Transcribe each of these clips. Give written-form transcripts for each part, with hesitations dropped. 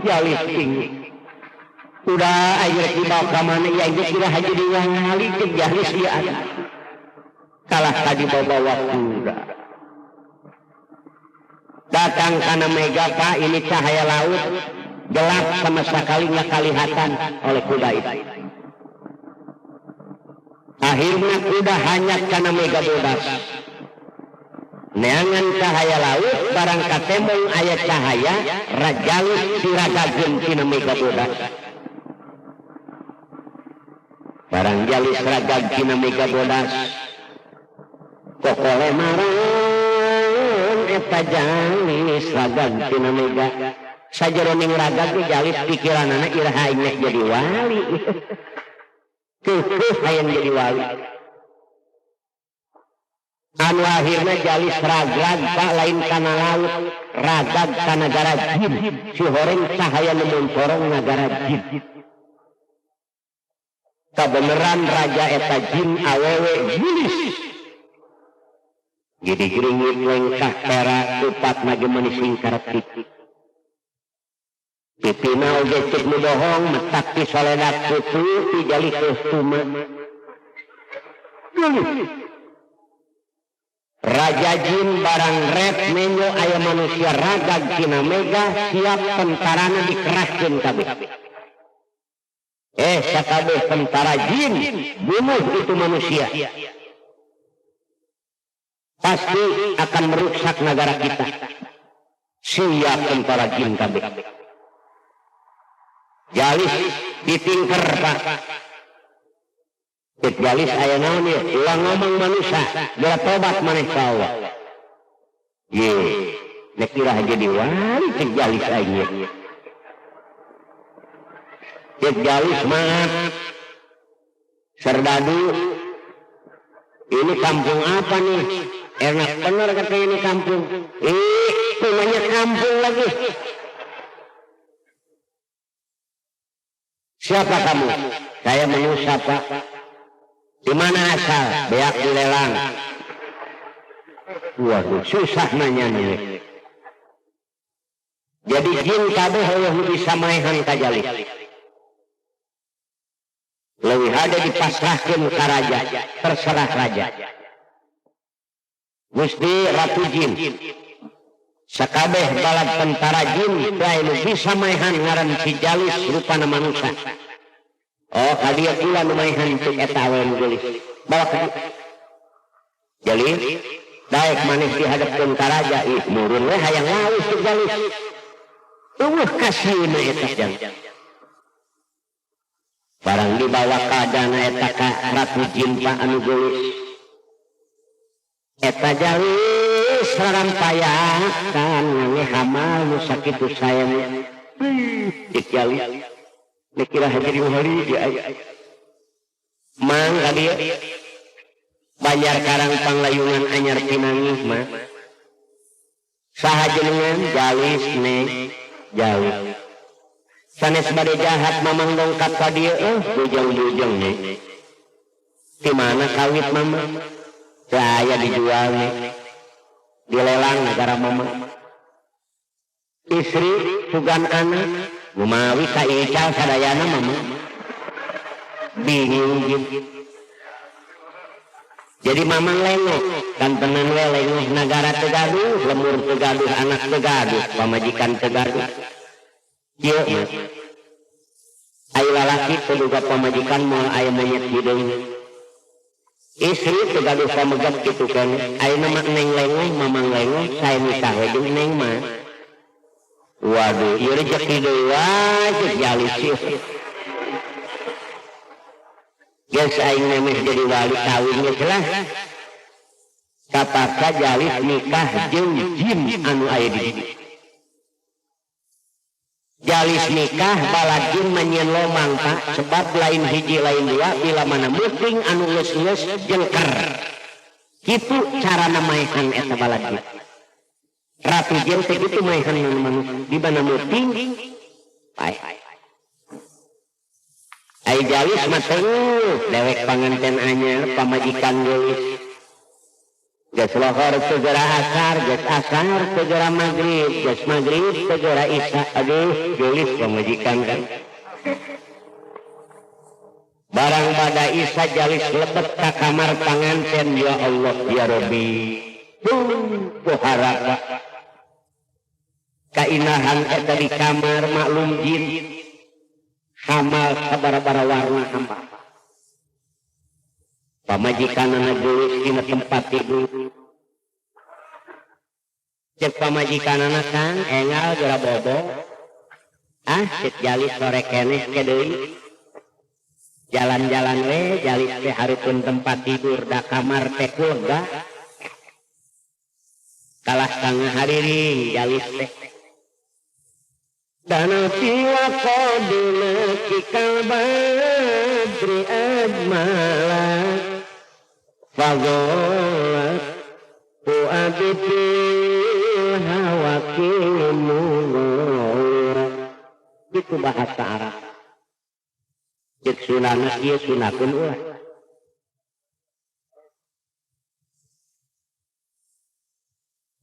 jalis tinggi. Udah ayo dibawa ke mana ya itu sudah haji ningali cek jalis dia ada. Kalah tadi bawa kuda. Datang karena mega Pak, ini cahaya laut gelap sama sekali nggak kelihatan oleh kuda itu. Akhirnya kuda hanya karena mega bodas. Neangan cahaya laut barang katemong ayat cahaya rajalus siragagen tina mega bodas. Barang jalis ragag tina mega bodas. Kokole maron eta jalis ragag tina mega. Sajeroning ragag ge jalis pikiranana iraha ineh jadi wali. Keuh hayang jadi wali. Anu akhirna jalis ragag Pak lain kana laut, ragag ka nagara jin. Si horeng cahaya nemun corong nagara jin. Kabeneran raja eta jin awewe jilis. Jadi geringit lengkah perak tupat mage menising karetik. Pipina oge cek nu bohong metak ti soledat putu ti jali kostuma. Raja jin barang red menyo aya manusia ragag tina mega siap tentarana dikerahkeun kabeh. Sakabeh tentara jin bunuh itu manusia. Pasti akan merusak negara kita. Siap tentara jin kabeh. Jalis ditingker Pak. Cek jalis aya naon ieu? Ulang ngomong manusia, geura tobat maneh ka Allah. Ye, nek kira jadi wali cek jalis aya. Cek jalis maaf. Serdadu. Ini kampung apa nih? Enak bener kata ini kampung. Namanya kampung lagi. Siapa kamu? Saya manusia Pak. Di mana asal? Beak dilelang. Waduh, susah nanya nih. Jadi jin kabeh Allah bisa maehan ka jalis. Leuwih hade dipasrahkeun ka raja, terserah raja. Gusti Ratu Jin. Sakabeh balad tentara jin anu bisa maehan ngaran si jalis rupana manusia. Oh, kadieu pula nu maehan cek eta awewe gelis. Bawa ka jalis. Daek maneh dihadapkeun ka raja, ih murun we hayang laus cek jalis. Eueuh kasieuna eta jalis. Barang dibawa ka dana eta ka Ratu Jin Pak anu gelis. Eta jalis sarampayakan ngange hamal nu sakitu sayang. Cek jalis. Nek kira hajiri hari dia. Mang kadieu. Banjar Karang Panglayungan anyar pinangih mah. Saha jenengan jalis neng jalis. Sanes bade jahat mamang dongkap ka dieu bujang-bujang nih. Di mana kawit mama? Saya dijual nih. Dilelang negara mama. Istri sugan anak ngumawi ka ical sadayana mama. Bingung gitu. Jadi mamang lengok kan tenan we lengok negara teu gaduh, lemur teu gaduh, anak teu gaduh, pamajikan teu gaduh. Ieu mah aya lalaki peduga pamajikan moal aya monyet hideung. Istri teu gaduh pamegep kitu kan. Ayeuna mah neng lengok, mamang lengok, sae nikah we jeung neng mah. Waduh, ieu rezeki deui wae cek jalis ieu. Geus aing memeh jadi wali kawin geus lah. Kapaka jalis nikah jeung jin anu aya di dieu. Jalis nikah balad jin manyeun lomang Pak, sebab lain hiji lain dua bila mana muting anu geus-geus jengker. Kitu carana maehan eta balad jin. Ratu jin teh kitu maehan manusia. Di mana muting pae. Ai jalis mah teu dewek panganten anyar pamajikan geulis. Gas lohor segera asar, gas asar segera maghrib, gas maghrib segera isya. Aduh, gelis pemajikan kan. Barang pada isya jalis lebet ka kamar panganten, ya Allah ya Rabbi. Kuharap kainahan eta di kamar maklum jin hamal sabara-bara warna hamba. Pamajikanana gelis dina tempat tidur. Cek pamajikanana Kang engal geura bobo. Cek jalis sore keneh ke deui. Jalan-jalan we jalis teh hareupeun tempat tidur da kamar teh lega. Kalah tangah hariring jalis teh. Dana tiwa qadina kikal badri ajmala fagolat fu'aditil hawakimu. Itu bahasa Arab. Cek sunana ieu sunakun ulah.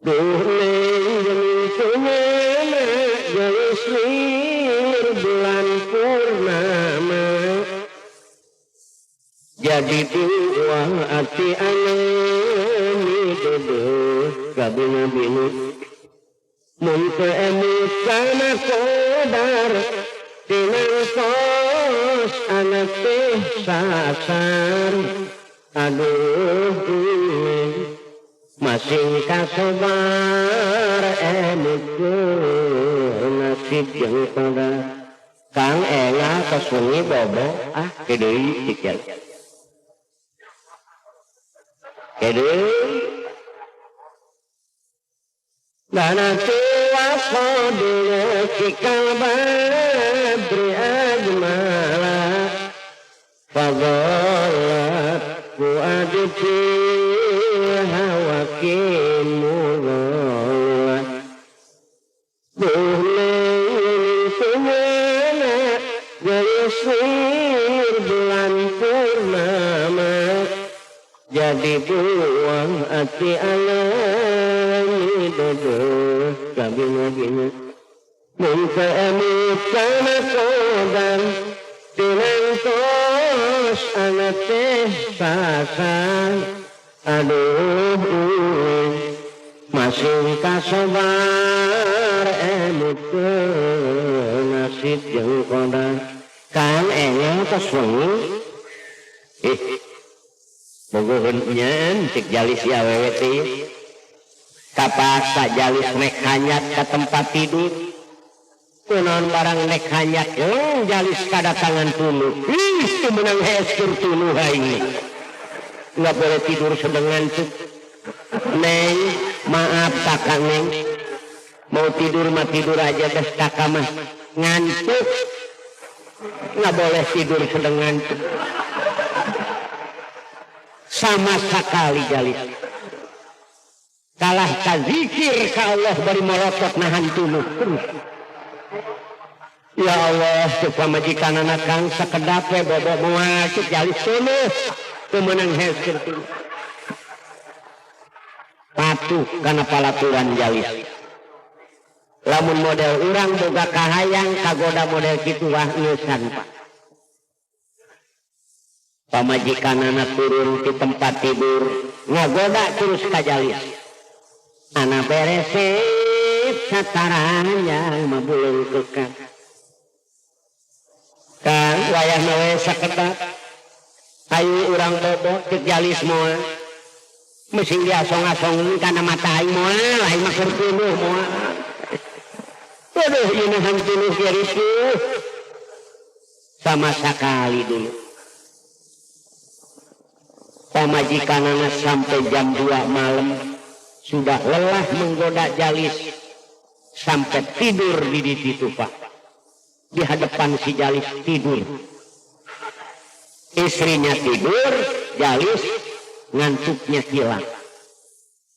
Duh neng sunana gelisir bulan purnama jadi dua hati alami duduk kabinu-binu mun keemut kana kodar tinang tos anak teh sasar. Aduh masing kasobar nasib jeung pada Kang engal ke sungai bobo kedeui sikil kedeui dana tuwa qadina kikal badri ajmala fadhalat fu'aditi hawakimu. Gelisir bulan purnama jadi buang hati alami duduk kabinu-binu mun keemut kana kodam tinang tos anak teh sasar. Aduh masing kasobar emut nasib jeung kodam. Kang engal ke sungai bogoheun nyen cek jalis ya awewe teh kapas tak jalis nek hanyat ke tempat tidur kunaon barang nek hanyat jalis kadatangan tuluh itu menang heskur tuluh ini nggak boleh tidur sedengan tuh neng maaf kakak neng mau tidur mah tidur aja dah kakak mah ngantuk nggak boleh tidur sedengan sama sekali jalis kalah ka zikir ka Allah bari molotot nahan tuluh terus. Ya Allah cek pamajikanana Kang sakedap we bobo moal cek jalis tuluh teu meunang heskeun tuluh patuh kana palaturan jalis. Lamun model urang boga kahayang kagoda model kitu wah eusan Pak. Pamajikanana turun di tempat tidur ngagoda terus ka jalis. Ana beresep sataranya mabulung kekang. Kang wayahna we sakedap. Ayu urang bobo cek jalis moal. Mesin diasong-asongin kana mata aing moal, aing mah keur tuluh moal. Aduh, ini hantuluh kiriku sama sekali dulu. Pamajikanana sampai jam 2 malam sudah lelah menggoda jalis sampai tidur di situ Pak. Di hadapan si jalis tidur. Istrinya tidur, jalis ngantuknya hilang.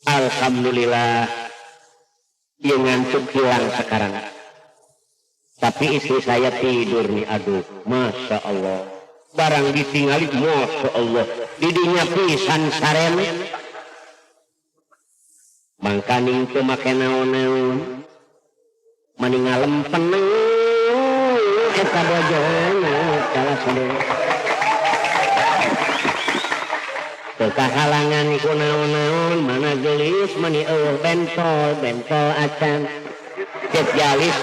Alhamdulillah. Dia ngantuk hilang sekarang. Tapi istri saya tidur nih, aduh, Masya Allah. Barang ditinggali, Masya Allah. Didinya pisan sarene. kaning teu make naon-naon mani ngalempen eta bojona kalah sadaya teu kahalangan ku naon-naon mana geulis mani eueuh bentol acan cek jalis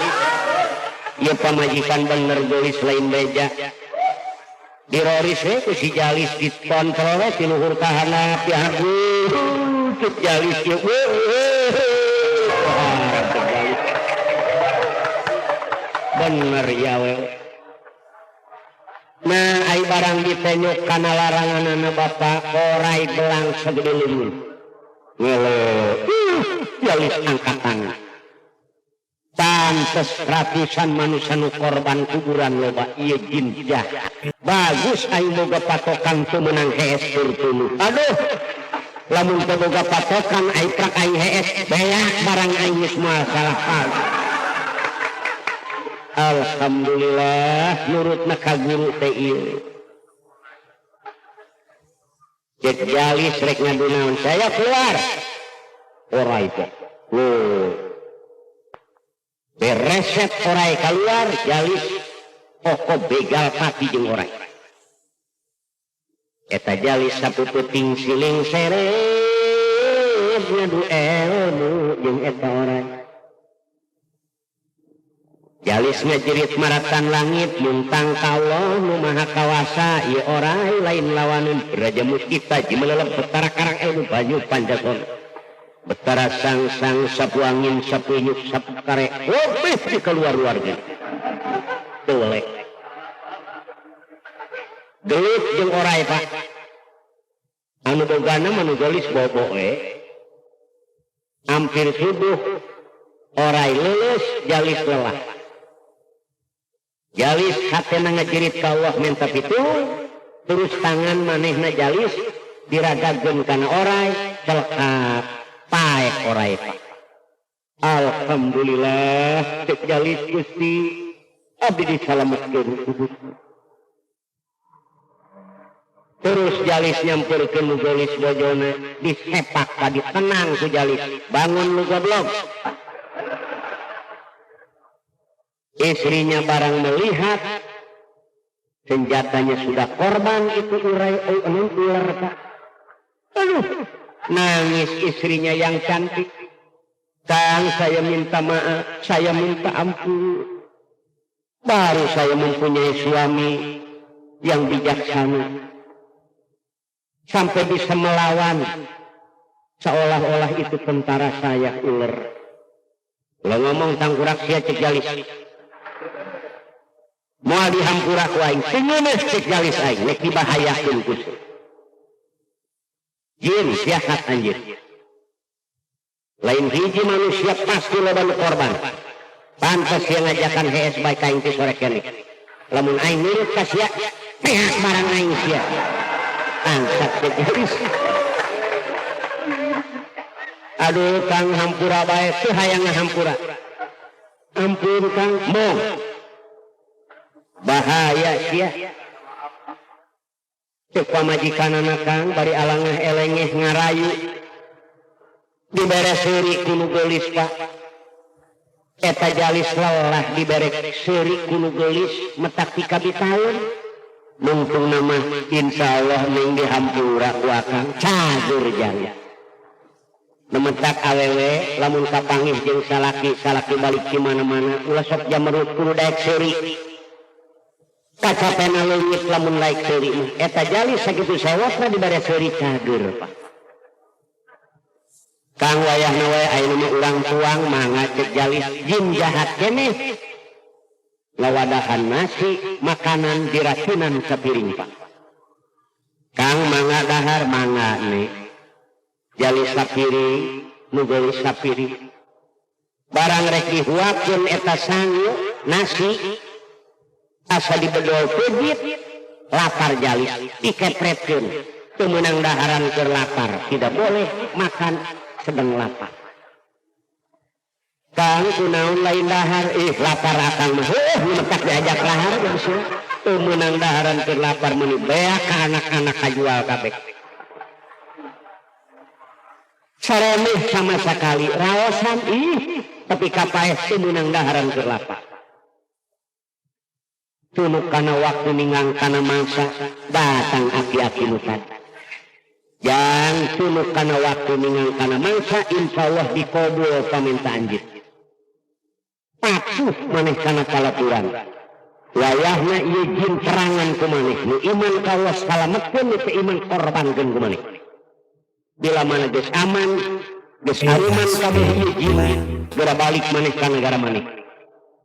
ieu pamajikan bener geulis lain beja diroris we ku si jalis dikontrol we ti luhur ka handap ya cek jalis ieu bener ya we nah ai barang ditenyuk kana laranganana bapa orai belang sagede limun ngelo jalis angkat tangan pantes ratusan manusia nu korban kuburan loba ieu jin jahat bagus aing boga patokan teu meunang hees turtuluh aduh lamun teu boga patokan aing prak aing hees beak barang aing geus moal salah hal. Alhamdulillah nurutna ka guru teh ieu cek jalis rek ngadunaon saya keluar orai teh bereset orai keluar jalis pokok begal pati jeung orai eta jalis sapuputing siling seres ngadu elmu jeung eta orai jalis ngajerit maratan langit muntang ka Allah nu maha kawasa ieu orai lain lawaneun raja muskita jimelelep betara karang ilmu banyu panjagon betara sang sapu angin sapu inyuk sapu kare wobeh di keluar warga teu welek gelut jeung orai pak anu bogana manu gelis bobo hampir subuh orai leuleus jalis lelah jalis hatena ngajerit ka Allah minta pitung terus tangan manehna jalis diragageun kana orai celka paek orai pak alhamdulillah cek jalis Gusti abdi disalametkeun terus jalis nyamperkeun nu gelis bojona disepak ka ditenang ku jalis bangun lu goblok istrinya barang melihat senjatanya sudah korban itu urai ular pak aduh nangis istrinya yang cantik Kang saya minta maaf saya minta ampun baru saya mempunyai suami yang bijaksana sampai bisa melawan seolah-olah itu tentara saya ular lo ngomong tangkurak sia cek jalis moal dihampurak wae sengeuneus cek jalis aing nek dibahayakeun ku jin jahat anjir lain hiji manusia pasti loba korban pantes yang ngajakan hees baik aing teh sore kene lamun aing nurut ka sia pihak barang aing sia angkat cek jalis aduh Kang hampura bae teu hayang ngahampura ampun Kang moh bahaya sia cek pamajikanana Kang bari alangah elengeh ngarayu dibere seuri kuno gelis pak eta jalis lelah dibere seuri kuno gelis metak ti kabitaeun mungtung nama insyaallah ning dihampura ku Akang cager jang nemetak awewe lamun kapanggih jeung salaki balik di mana-mana ulah sok jamerut kudu daek seuri kacapena leungit lamun laik seuri mah eta jalis sakitu sewasna dibere seuri cager pak Kang wayahna wae ayeuna mah urang tuang mangga cek jalis jin jahat keneh ngawadahan nasi makanan diracunan sapiring pak Kang mangga dahar mangga nih jalis sapiring nu gelis sapiring barang rek dihuapkeun eta sangu nasi asa dibedol peudit lapar jalis dikepretkeun teu meunang daharan keur lapar tidak boleh makan sedang lapar Kang kunaon lain dahar lapar Akang mah metak diajak lahar geus teu meunang daharan keur lapar meuni beak ka anak-anak kajual kabeh saremeh sama sekali raosan tapi kapaes teu meunang daharan keur lapak tunuk kana waktu ningang kana mangsa datang aki-aki nu tadi yang tunuk kana waktu ningang kana mangsa insyaallah dikabul pamintaan jit patuh maneh kana kalaturan wayahna ieu jin terangan ku maneh nu iman ka Allah salametkeun nu teu iman korbankeun ku maneh bila mana geus aman geus aruman kabeh ieu jin geura balik maneh ka negara maneh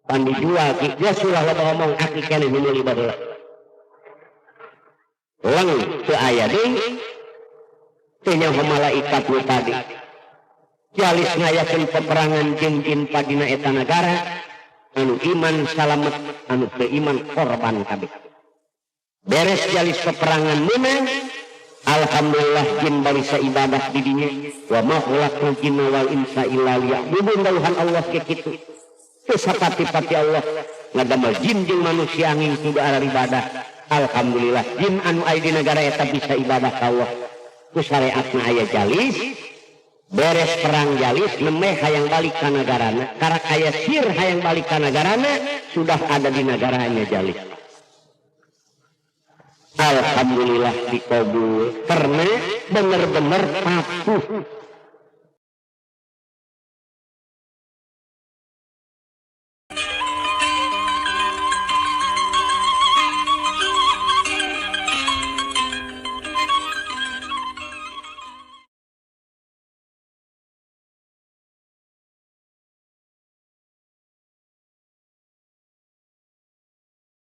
pan dijual ki dia sulah loba ngomong aki keneh nu meuli baheula leng teu aya deui teu nyaho malaikat nu tadi jalis ngayakeun peperangan jeung jin padina eta nagara anu iman salamet anu teu iman korban kabeh beres jalis peperangan menang alhamdulillah jin balisa ibadah di dinya wa ma khalaqul jinna wal insa illa liya'budun dauhan Allah ke kitu teu sapati-pati Allah ngadamel jin jeung manusia angin kudu ara ibadah alhamdulillah jin anu aya di negara eta bisa ibadah ka Allah ku syariatna aya jalis beres perang jalis nemeh hayang balik ka nagarana karak aya sir hayang balik ka nagarana sudah ada di negaranya jalis alhamdulillah dikabul karena bener-bener patuh